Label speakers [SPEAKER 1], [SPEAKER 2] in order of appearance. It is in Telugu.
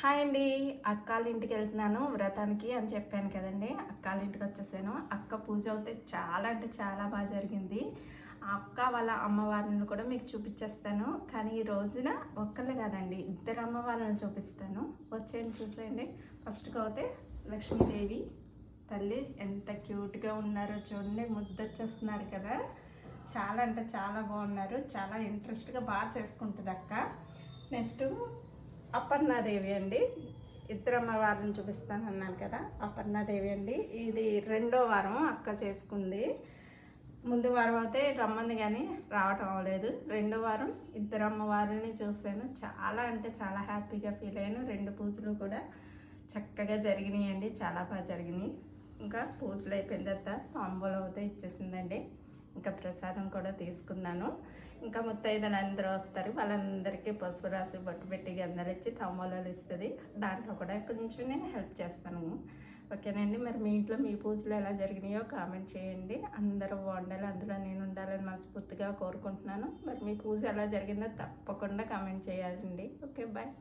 [SPEAKER 1] హాయ్ అండి. అక్కాళ్ళ ఇంటికి వెళ్తున్నాను వ్రతానికి అని చెప్పాను కదండి. అక్కాళ్ళ ఇంటికి వచ్చేసాను. అక్క పూజ అయితే చాలా అంటే చాలా బాగా జరిగింది. ఆ అక్క వాళ్ళ అమ్మవారిని కూడా మీకు చూపించేస్తాను. కానీ ఈ రోజున ఒక్కళ్ళే కాదండి, ఇద్దరు అమ్మవారిని చూపిస్తాను. వచ్చేయండి చూసేయండి. ఫస్ట్గా అయితే లక్ష్మీదేవి తల్లి ఎంత క్యూట్గా ఉన్నారో చూడండి. ముద్దొచ్చేస్తున్నారు కదా, చాలా అంటే చాలా బాగున్నారు. చాలా ఇంట్రెస్ట్గా బాగా చేసుకుంటుంది అక్క. నెక్స్ట్ అపర్ణాదేవి అండి. ఇద్దరు అమ్మవారిని చూపిస్తాను అన్నాను కదా, అపర్ణాదేవి అండి. ఇది రెండో వారం అక్క చేసుకుంది. ముందు వారం అయితే రమ్మంది కానీ రావటం అవ్వలేదు. రెండో వారం ఇద్దరు అమ్మవారిని చూశాను. చాలా అంటే చాలా హ్యాపీగా ఫీల్ అయ్యాను. రెండు పూజలు కూడా చక్కగా జరిగినాయి అండి, చాలా బాగా జరిగినాయి. ఇంకా పూజలు అయిపోయిన తర్వాత తాంబూలం అయితే ఇచ్చేసిందండి. ఇంకా ప్రసాదం కూడా తీసుకున్నాను. ఇంకా ముత్తైదులు అందరూ వస్తారు, వాళ్ళందరికీ పసుపు రాసి బొట్టు పెట్టి గంధాలు ఇచ్చి తాంబూలాలు ఇస్తుంది. దాంట్లో కూడా కొంచెం నేను హెల్ప్ చేస్తాను. ఓకేనండి. మరి మీ ఇంట్లో మీ పూజలు ఎలా జరిగినాయో కామెంట్ చేయండి. అందరూ బాగుండాలి, అందులో నేను ఉండాలని మనస్ఫూర్తిగా కోరుకుంటున్నాను. మరి మీ పూజ ఎలా జరిగిందో తప్పకుండా కామెంట్ చేయాలండి. Okay, bye.